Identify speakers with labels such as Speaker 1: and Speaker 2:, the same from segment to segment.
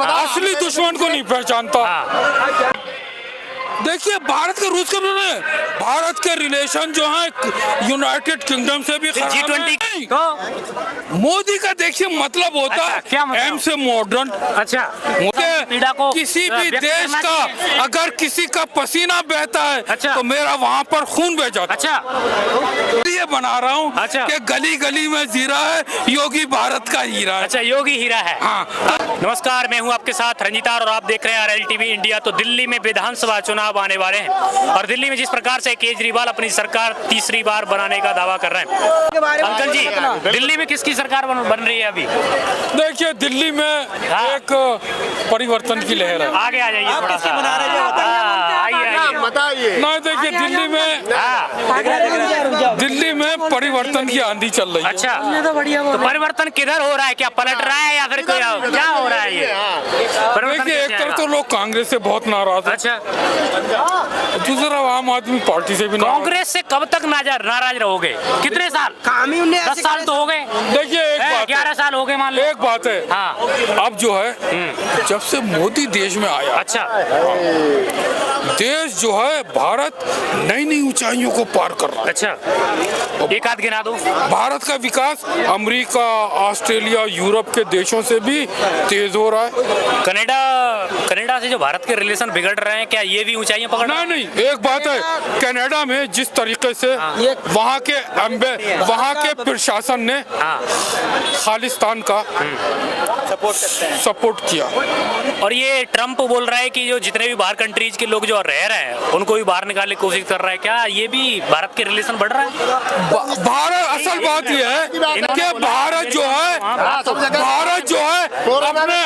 Speaker 1: असली दुश्मन को नहीं पहचानता। देखिए भारत के रूस के भारत के रिलेशन जो है यूनाइटेड किंगडम से भी खराब
Speaker 2: G20
Speaker 1: है। मोदी का देखिए मतलब होता है
Speaker 2: क्या मतलब?
Speaker 1: एम से मॉडर्न।
Speaker 2: अच्छा, पीड़ा को
Speaker 1: किसी भी
Speaker 2: व्यक्त
Speaker 1: देश
Speaker 2: करना
Speaker 1: का
Speaker 2: चाहिए।
Speaker 1: अगर किसी का पसीना बहता है
Speaker 2: अच्छा।
Speaker 1: तो मेरा वहाँ पर खून बह जाता है।
Speaker 2: अच्छा,
Speaker 1: ये बना रहा हूँ
Speaker 2: अच्छा।
Speaker 1: कि गली गली में जीरा है, योगी भारत का हीरा है।
Speaker 2: अच्छा, योगी हीरा है।
Speaker 1: हाँ।
Speaker 2: नमस्कार, मैं हूं आपके साथ रंजीता और आप देख रहे हैं RL TV इंडिया। तो दिल्ली में विधानसभा चुनाव आने वाले हैं और दिल्ली में जिस प्रकार से केजरीवाल अपनी सरकार तीसरी बार बनाने का दावा कर रहे हैं, अंकल जी दिल्ली में किसकी सरकार बन रही है अभी?
Speaker 1: देखिए दिल्ली में
Speaker 2: हाँ।
Speaker 1: एक परिवर्तन की लहर है।
Speaker 2: आगे आ जाइए थोड़ा सा। आइए
Speaker 3: बताइए।
Speaker 1: नहीं देखिए दिल्ली में परिवर्तन की आंधी चल रही है।
Speaker 2: अच्छा, तो परिवर्तन किधर हो रहा है? क्या पलट रहा है या फिर कोई क्या हो रहा है ये परिवर्तन?
Speaker 1: देखिए एक
Speaker 2: कैसे
Speaker 1: तरफ तो
Speaker 2: आएगा?
Speaker 1: लोग कांग्रेस से बहुत नाराज है,
Speaker 2: अच्छा,
Speaker 1: दूसरा आम आदमी पार्टी से भी नाराज
Speaker 2: कांग्रेस से कब तक नाराज रहोगे? कितने साल? 10 साल तो हो गए।
Speaker 1: है। देखिए एक बात
Speaker 2: 11 साल हो गए मान लो।
Speaker 1: एक बात है,
Speaker 2: हाँ।
Speaker 1: अब जो है जब से मोदी देश में आया,
Speaker 2: अच्छा,
Speaker 1: देश जो है भारत नई नई ऊंचाइयों को पार कर रहा है।
Speaker 2: अच्छा, एक आध गिना दो।
Speaker 1: भारत का विकास अमेरिका, ऑस्ट्रेलिया, यूरोप के देशों से भी तेज हो रहा है।
Speaker 2: कनाडा से जो भारत के रिलेशन बिगड़ रहे हैं, क्या ये भी ऊंचाइयां पकड़ रहे हैं?
Speaker 1: नहीं, एक बात है, कनाडा में जिस तरीके से वहाँ के प्रशासन ने खालिस्तान का सपोर्ट किया।
Speaker 2: और ये ट्रम्प बोल रहा है कि जो जितने भी बाहर कंट्रीज के लोग जो रह रहे हैं उनको भी बाहर निकालने की कोशिश कर रहा है। क्या ये भी भारत के रिलेशन बढ़ रहा है?
Speaker 1: भारत असल बात यह है कि भारत जो है अपने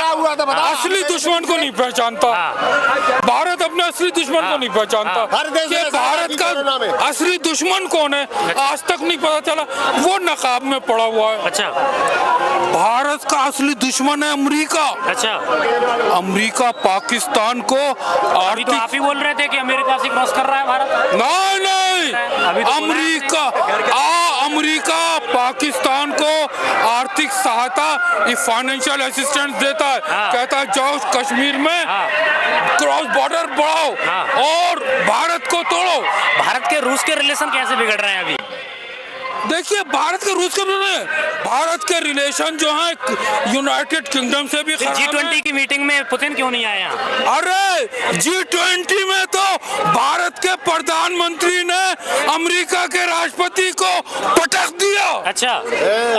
Speaker 1: असली दुश्मन को नहीं पहचानता। भारत अपने असली दुश्मन को नहीं पहचानता। कि भारत का असली दुश्मन कौन है आज तक नहीं पता चला, वो नकाब में पड़ा हुआ है।
Speaker 2: अच्छा,
Speaker 1: भारत का असली दुश्मन है अमेरिका।
Speaker 2: अच्छा,
Speaker 1: अमेरिका पाकिस्तान को
Speaker 2: अभी तो आप ही बोल रहे थे कि अमेरिका से क्रॉस कर रहा है भारत।
Speaker 1: नहीं,
Speaker 2: अभी तो
Speaker 1: अमेरिका पाकिस्तान को आर्थिक सहायता, फाइनेंशियल असिस्टेंस देता है। कहता है जाओ कश्मीर में क्रॉस बॉर्डर बढ़ाओ और भारत को तोड़ो।
Speaker 2: भारत के रूस के रिलेशन कैसे बिगड़ रहे हैं अभी?
Speaker 1: देखिए भारत के रिलेशन जो है यूनाइटेड किंगडम से भी खराब है।
Speaker 2: G20 की मीटिंग में पुतिन क्यों नहीं आया?
Speaker 1: अरे G20 में तो भारत के प्रधानमंत्री ने अमेरिका के राष्ट्रपति को पटक दिया।
Speaker 2: अच्छा,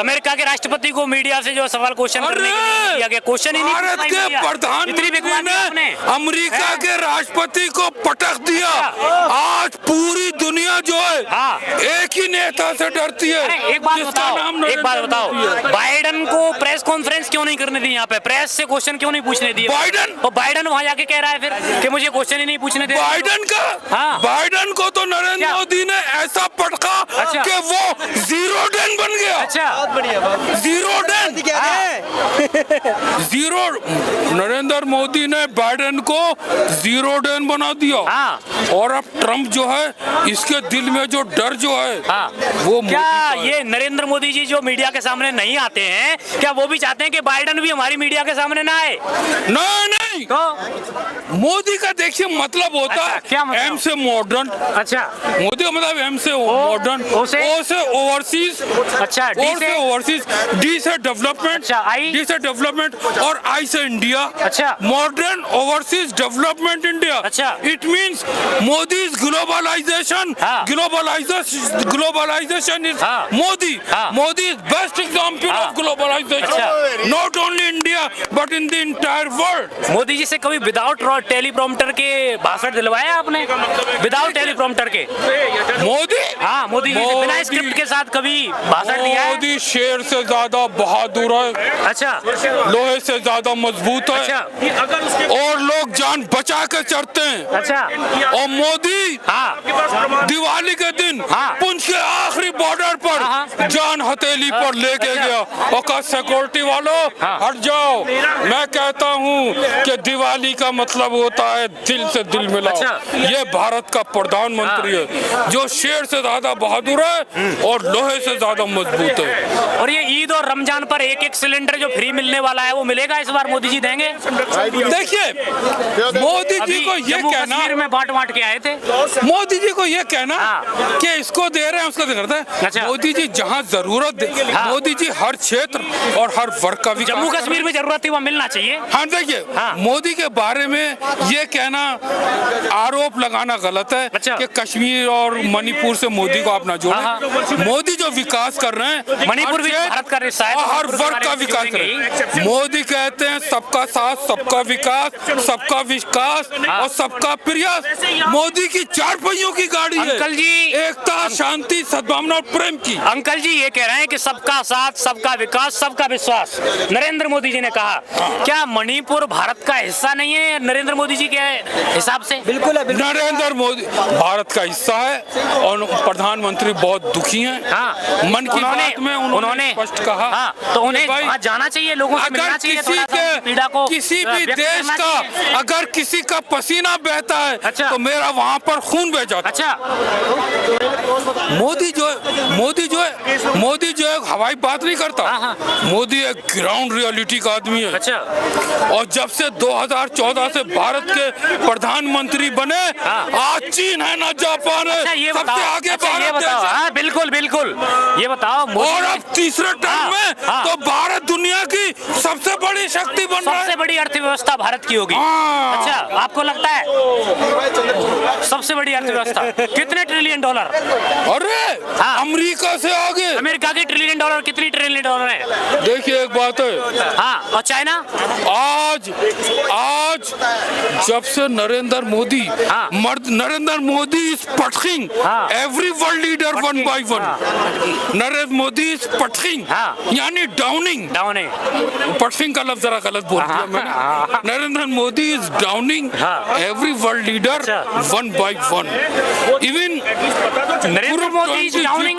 Speaker 2: अमेरिका के राष्ट्रपति को मीडिया से जो सवाल क्वेश्चन करने के लिए दिया गया, क्वेश्चन ही नहीं
Speaker 1: भारत
Speaker 2: पूछा
Speaker 1: के
Speaker 2: मीडिया।
Speaker 1: प्रधानमंत्री
Speaker 2: इतनी बकवास
Speaker 1: ने
Speaker 2: आपने।
Speaker 1: अमेरिका के राष्ट्रपति को पटक दिया। आज पूरी दुनिया जो है एक ही नेता से डरती है।
Speaker 2: अरे एक बात
Speaker 1: जिसका
Speaker 2: बताओ,
Speaker 1: नाम नरेंद्र मोदी है।
Speaker 2: बाइडन को प्रेस कॉन्फ्रेंस क्यों नहीं करने दी? यहाँ पे प्रेस से क्वेश्चन क्यों नहीं पूछने दिए? बाइडन वहाँ जाके कह रहा है फिर कि मुझे क्वेश्चन ही नहीं पूछने दे।
Speaker 1: बाइडन को तो नरेंद्र मोदी ने ऐसा पटका कि वो जीरो डेन बन गया।
Speaker 2: अच्छा,
Speaker 1: जीरो डेन। नरेंद्र मोदी ने बाइडन को जीरो डेन बना दिया। और अब ट्रम्प जो है इसके दिल में जो डर जो है वो
Speaker 2: क्या ये नरेंद्र मोदी जी जो मीडिया के सामने नहीं आते हैं, क्या वो भी चाहते हैं कि बाइडन भी हमारी मीडिया के सामने ना आए?
Speaker 1: नहीं,
Speaker 2: तो
Speaker 1: मोदी का देखिए मतलब होता है
Speaker 2: क्या मतलब?
Speaker 1: एम से मॉडर्न।
Speaker 2: अच्छा,
Speaker 1: मोदी का मतलब एम से मॉडर्न, ओ से ओवरसीज,
Speaker 2: अच्छा,
Speaker 1: डी ओवरसीज, डी से डेवलपमेंट,
Speaker 2: अच्छा, आई?
Speaker 1: डी से डेवलपमेंट और आई से इंडिया।
Speaker 2: अच्छा,
Speaker 1: मॉडर्न ओवरसीज डेवलपमेंट इंडिया।
Speaker 2: अच्छा,
Speaker 1: it means Modi is globalization. Globalization is Modi. Modi is best example of globalization, not only India but in the entire world.
Speaker 2: Modi ji से कभी without teleprompter के भाषण दिलवाया आपने? विदाउट टेलीप्रॉम्प्टर के
Speaker 1: मोदी
Speaker 2: मोदी जी से बिना स्क्रिप्ट के साथ कभी भाषण दिया है?
Speaker 1: मोदी शेर से ज्यादा बहादुर है।
Speaker 2: अच्छा,
Speaker 1: लोहे से ज्यादा मजबूत है।
Speaker 2: अच्छा,
Speaker 1: और लोग जान बचा के चढ़ते हैं।
Speaker 2: अच्छा,
Speaker 1: और मोदी दिवाली के दिन दिन पुंछ के आखिरी बॉर्डर पर जान हथेली पर लेके गया और कहा सिक्योरिटी वालों हट जाओ। मैं कहता हूँ कि दिवाली का मतलब होता है दिल से दिल मिलाओ। ये भारत का प्रधानमंत्री है जो शेर से ज्यादा बहादुर है और लोहे से ज्यादा मजबूत है।
Speaker 2: और ये ईद और रमजान पर एक एक सिलेंडर जो फ्री मिलने वाला है वो मिलेगा इस बार? मोदी जी देंगे?
Speaker 1: देखिए मोदी जी को ये कहना,
Speaker 2: कश्मीर में बांट के आए थे,
Speaker 1: मोदी जी को ये कहना कि इसको दे रहे हैं उसको दे रहे हैं। मोदी जी जहाँ जरूरत मोदी जी हर क्षेत्र और हर वर्ग का विकास।
Speaker 2: जम्मू कश्मीर में जरूरत थी वहाँ मिलना चाहिए।
Speaker 1: हाँ देखिए मोदी के बारे में ये कहना आरोप लगाना गलत है कि कश्मीर और मणिपुर से मोदी को आप ना जोड़ें। मोदी जो विकास कर रहे हैं
Speaker 2: मणिपुर भी भारत का हिस्सा है,
Speaker 1: हर वर्ग का विकास कर रहे हैं। मोदी कहते हैं सबका साथ सबका विकास, सबका विकास और सबका प्रयास। मोदी की 4 पहियों की गाड़ी है
Speaker 2: अंकल जी,
Speaker 1: एकता शांति सद्भावना और प्रेम की।
Speaker 2: अंकल जी ये कह रहे हैं कि सबका साथ सबका विकास सबका विश्वास नरेंद्र मोदी जी ने कहा। क्या मणिपुर भारत का हिस्सा नहीं है नरेंद्र मोदी जी के हिसाब से?
Speaker 3: बिल्कुल है,
Speaker 1: नरेंद्र मोदी भारत का हिस्सा है और प्रधानमंत्री बहुत दुखी हैं। मन की बात में उन्होंने स्पष्ट कहा
Speaker 2: तो उन्हें वहाँ जाना चाहिए, लोगों से मिलना चाहिए, पीड़ा को
Speaker 1: किसी भी देश का अगर किसी का पसीना बहता है तो मेरा वहाँ पर खून बह जाता है। मोदी जो है हवाई बात नहीं करता। मोदी एक ग्राउंड रियलिटी का आदमी है। और जब से 2014 से भारत के प्रधानमंत्री बने आज चीन है ना जापान है, सबसे आगे भारत देश है।
Speaker 2: बिल्कुल बिल्कुल ये बताओ।
Speaker 1: और अब तीसरे टर्म में तो भारत दुनिया की सबसे बड़ी शक्ति बन रहा है।
Speaker 2: सबसे बड़ी अर्थव्यवस्था भारत की होगी। अच्छा आपको लगता है सबसे बड़ी अर्थव्यवस्था कितने ट्रिलियन डॉलर?
Speaker 1: अरे अमेरिका से आगे।
Speaker 2: अमेरिका के ट्रिलियन डॉलर कितनी ट्रिलियन डॉलर है?
Speaker 1: देखिए एक बात है।
Speaker 2: और चाइना
Speaker 1: आज जब से नरेंद्र मोदी इज पटकिंग every world leader one by one. Narendra Modi is पटकिंग यानी डाउनिंग पटकिंग का लफ्ज जरा गलत बोल दिया मैंने। Narendra Modi is Downing every world leader one by one. Even
Speaker 2: Narendra Modi is Downing.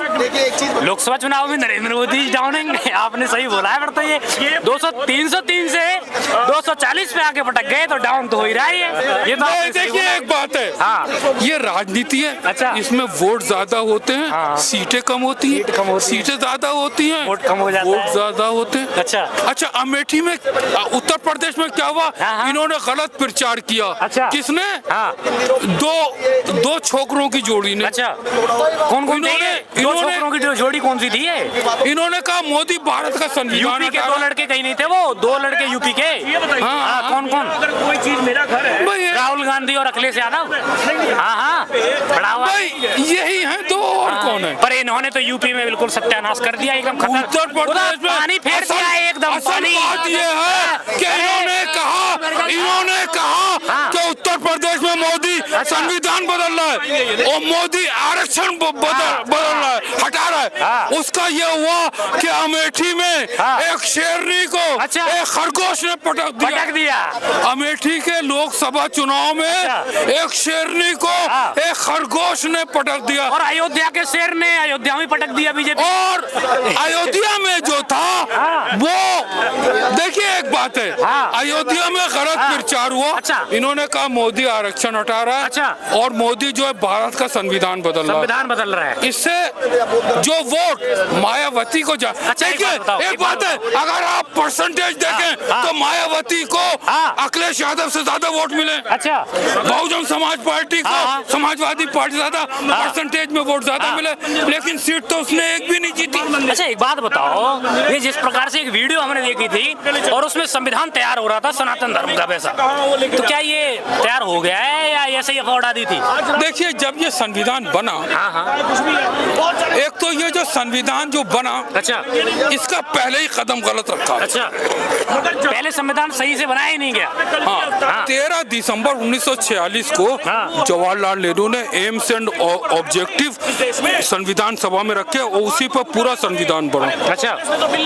Speaker 2: Lok Sabha चुनाव में नरेंद्र मोदी इज डाउनिंग। आपने सही बोला है। तो ये 303 से 240 पे आके पटक गए तो डाउन तो हो ही रहा है। ये तो
Speaker 1: देखिए एक बात है ये राजनीति है। इसमें वोट ज्यादा होते हैं सीटें कम होती हैं, सीटें ज्यादा होती हैं वोट ज्यादा होते हैं। अच्छा अमेठी में उत्तर प्रदेश में क्या हुआ? इन्होंने गलत प्रचार किया। किसने? दो छोकरों की जोड़ी ने।
Speaker 2: कौन छोकरों की जोड़ी कौन सी थी?
Speaker 1: इन्होंने कहा मोदी भारत का संविधान।
Speaker 2: यूपी के 2 लड़के कहीं नहीं थे, वो 2 लड़के यूपी के। कौन
Speaker 3: अगर कोई चीज मेरा घर है,
Speaker 2: राहुल गांधी और अखिलेश यादव।
Speaker 1: यही है दो और कौन है?
Speaker 2: पर इन्होंने तो यूपी में बिल्कुल सत्यानाश कर दिया एकदम।
Speaker 1: उत्तर प्रदेश में
Speaker 2: पानी फेर दिया एकदम।
Speaker 1: पानी बात ये है कि इन्होंने कहा कि उत्तर प्रदेश में मोदी संविधान बदल रहा है और मोदी आरक्षण बदल रहा है, हटा रहा है। उसका ये हुआ कि अमेठी में एक शेरनी को एक खरगोश ने पटक दिया। अमेठी के लोकसभा चुनाव में एक शेरनी को एक खरगोश ने पटक दिया।
Speaker 2: और अयोध्या के शेर ने अयोध्या में पटक दिया बीजेपी।
Speaker 1: और अयोध्या में जो था वो देखिए एक बात है अयोध्या में गलत प्रचार हुआ। इन्होंने कहा मोदी आरक्षण हटा रहा है और मोदी जो है भारत का संविधान बदल रहा है। इससे जो वोट मायावती को देखिए एक बात है अगर आप परसेंटेज देखें तो मायावती को अखिलेश यादव से ज्यादा वोट मिले। बहुजन समाज पार्टी को समाजवादी पार्टी ज्यादा परसेंटेज में वोट ज्यादा मिले, लेकिन सीट तो उसने एक भी नहीं जीती।
Speaker 2: अच्छा एक बात बताओ, ये जिस प्रकार से एक वीडियो हमने देखी थी और उसमें संविधान तैयार हो रहा था सनातन धर्म का वैसा, तो क्या ये तैयार हो गया है या ऐसे ही अफवाह दी थी?
Speaker 1: देखिए जब ये संविधान बना, एक तो ये जो संविधान जो बना इसका पहले ही कदम गलत रखा।
Speaker 2: पहले संविधान सही से बनाया ही नहीं गया।
Speaker 1: 13 दिसंबर 1946 को जवाहरलाल नेहरू ने एम्स एंड ऑब्जेक्टिव संविधान सभा में रखे और उसी पर पूरा संविधान बना।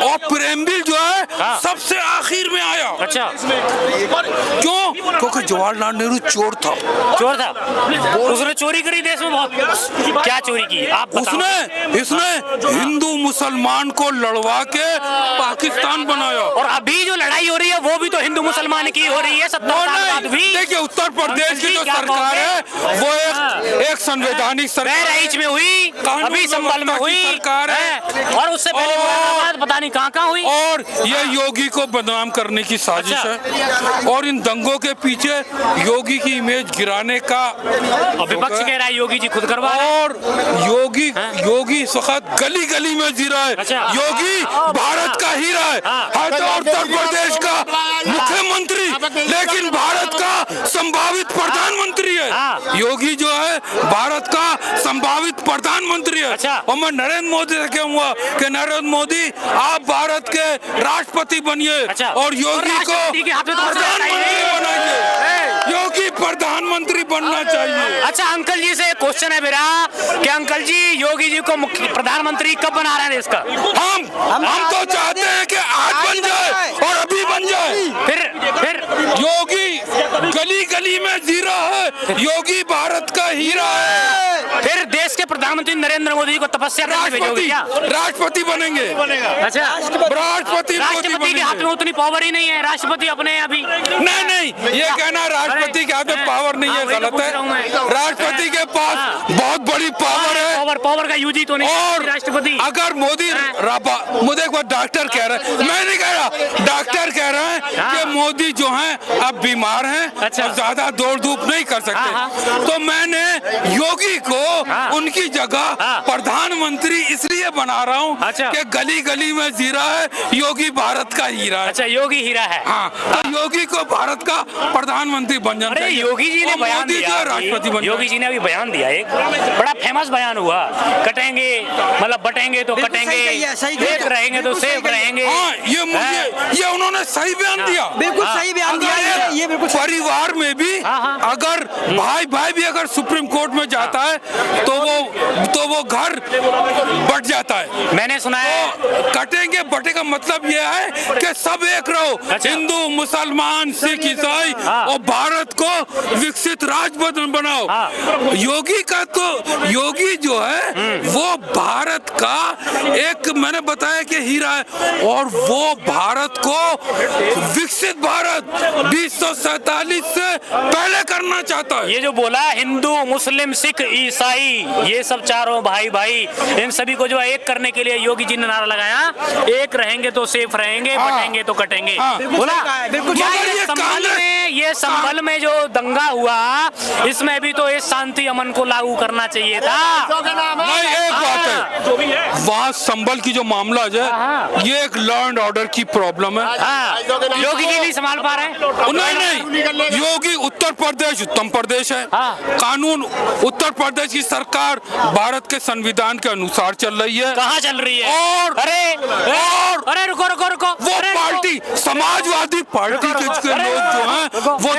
Speaker 1: और प्रेमबिल जो है
Speaker 2: हाँ।
Speaker 1: सबसे आखिर में आया।
Speaker 2: अच्छा,
Speaker 1: क्यों? क्योंकि जवाहरलाल नेहरू चोर था।
Speaker 2: चोर था, उसने चोरी करी देश में बहुत। क्या चोरी की आप बताओ?
Speaker 1: इसने हिंदू मुसलमान को लड़वा के पाकिस्तान बनाया।
Speaker 2: और अभी जो लड़ाई हो रही है वो भी तो हिंदू मुसलमान की हो रही है 70 साल बाद भी।
Speaker 1: देखिए उत्तर प्रदेश की जो सरकार है वो एक संवैधानिक सरकार
Speaker 2: बहराइच में हुई, अभी संभल में हुई
Speaker 1: सरकार है,
Speaker 2: और उससे पहले मुरादाबाद पता नहीं कहाँ हुई।
Speaker 1: और ये योगी को बदनाम करने की साजिश है। और इन दंगों के पीछे योगी की इमेज गिराने का
Speaker 2: विपक्ष कह रहा है योगी जी खुद करवा रहे हैं।
Speaker 1: और योगी इस वक्त गली गली में जी रहा है।
Speaker 2: अच्छा।
Speaker 1: योगी भारत का हीरा है। है तो उत्तर प्रदेश का मुख्यमंत्री, लेकिन भारत का संभावित प्रधानमंत्री है। योगी जो है भारत का संभावित प्रधानमंत्री है।
Speaker 2: अच्छा।
Speaker 1: और मैं नरेंद्र मोदी से कहूंगा कि नरेंद्र मोदी आप भारत के राष्ट्रपति बनिए।
Speaker 2: अच्छा।
Speaker 1: और योगी को
Speaker 2: राष्ट्रपति के हाथ में तो
Speaker 1: प्रधानमंत्री बनाइए। योगी प्रधानमंत्री बनना चाहिए।
Speaker 2: अच्छा, अंकल जी से क्वेश्चन है मेरा कि अंकल जी योगी जी को प्रधानमंत्री कब बना रहे हैं देश का?
Speaker 1: हम तो चाहते हैं कि आज बन जाए और अभी बन जाए।
Speaker 2: फिर
Speaker 1: योगी गली गली में जी रहा है। योगी भारत का हीरा है।
Speaker 2: फिर देश के प्रधानमंत्री नरेंद्र मोदी को तपस्या करने भेजोगे क्या?
Speaker 1: राष्ट्रपति बनेंगे।
Speaker 2: अच्छा, राष्ट्रपति के हाथ में उतनी पावर ही नहीं है। राष्ट्रपति अपने अभी
Speaker 1: नहीं, ये कहना राष्ट्रपति के हाथ में पावर नहीं है, गलत है। राष्ट्रपति के पास बहुत बड़ी पावर है।
Speaker 2: पावर का यूज ही तो नहीं।
Speaker 1: और
Speaker 2: राष्ट्रपति
Speaker 1: अगर मोदी मुझे एक बार डॉक्टर कह रहे हैं, मैं नहीं कह रहा, डॉक्टर कह रहे हैं कि मोदी जो हैं अब बीमार हैं।
Speaker 2: अच्छा।
Speaker 1: और ज्यादा दौड़ धूप नहीं कर सकते। तो मैंने योगी को उनकी जगह प्रधानमंत्री इसलिए बना रहा हूँ कि गली गली में जी रहा है। योगी भारत का हीरा है।
Speaker 2: अच्छा, योगी हीरा है।
Speaker 1: हाँ, तो योगी को भारत का प्रधानमंत्री बन जाना
Speaker 2: अरे
Speaker 1: चाहिए।
Speaker 2: योगी जी ने बयान दिया,
Speaker 1: राष्ट्रपति बन
Speaker 2: योगी जी ने अभी बयान दिया, एक बड़ा फेमस बयान हुआ, कटेंगे मतलब बटेंगे तो कटेंगे, सेफ रहेंगे तो सेफ रहेंगे।
Speaker 1: हाँ, ये उन्होंने सही बयान दिया।
Speaker 4: बिल्कुल सही बयान दिया है। ये बिल्कुल
Speaker 1: परिवार में भी अगर भाई भी अगर सुप्रीम कोर्ट में जाता है तो वो घर बट जाता है।
Speaker 2: मैंने सुना है
Speaker 1: तो कटेंगे बटे का मतलब ये है कि सब एक रहो।
Speaker 2: अच्छा।
Speaker 1: हिंदू मुसलमान सिख ईसाई और भारत को विकसित राज्य बनाओ। योगी जो है वो भारत का एक मैंने बताया कि हीरा है। और वो भारत को विकसित भारत 2047 से पहले करना चाहता है।
Speaker 2: ये जो बोला हिंदू मुस्लिम सिख ईसाई ये सब चारों भाई इन सभी को जो है एक करने के लिए योगी जी ने नारा लगाया, एक रहेंगे तो सेफ रहेंगे, बटेंगे तो कटेंगे। बोला क्या ये संभल में जो दंगा हुआ इसमें भी तो इस शांति अमन को लागू करना चाहिए था।
Speaker 1: नहीं, एक बात है, वहाँ संभल की जो मामला है ये एक लॉ एंड ऑर्डर की प्रॉब्लम है।
Speaker 2: योगी जी नहीं संभाल पा रहे हैं।
Speaker 1: नहीं, योगी उत्तर प्रदेश उत्तम प्रदेश है। कानून उत्तर प्रदेश की सरकार भारत के संविधान के अनुसार चल रही है।
Speaker 2: कहाँ चल रही है?
Speaker 1: और
Speaker 2: अरे रुको
Speaker 1: वो पार्टी समाजवादी पार्टी के लोग जो हैं वो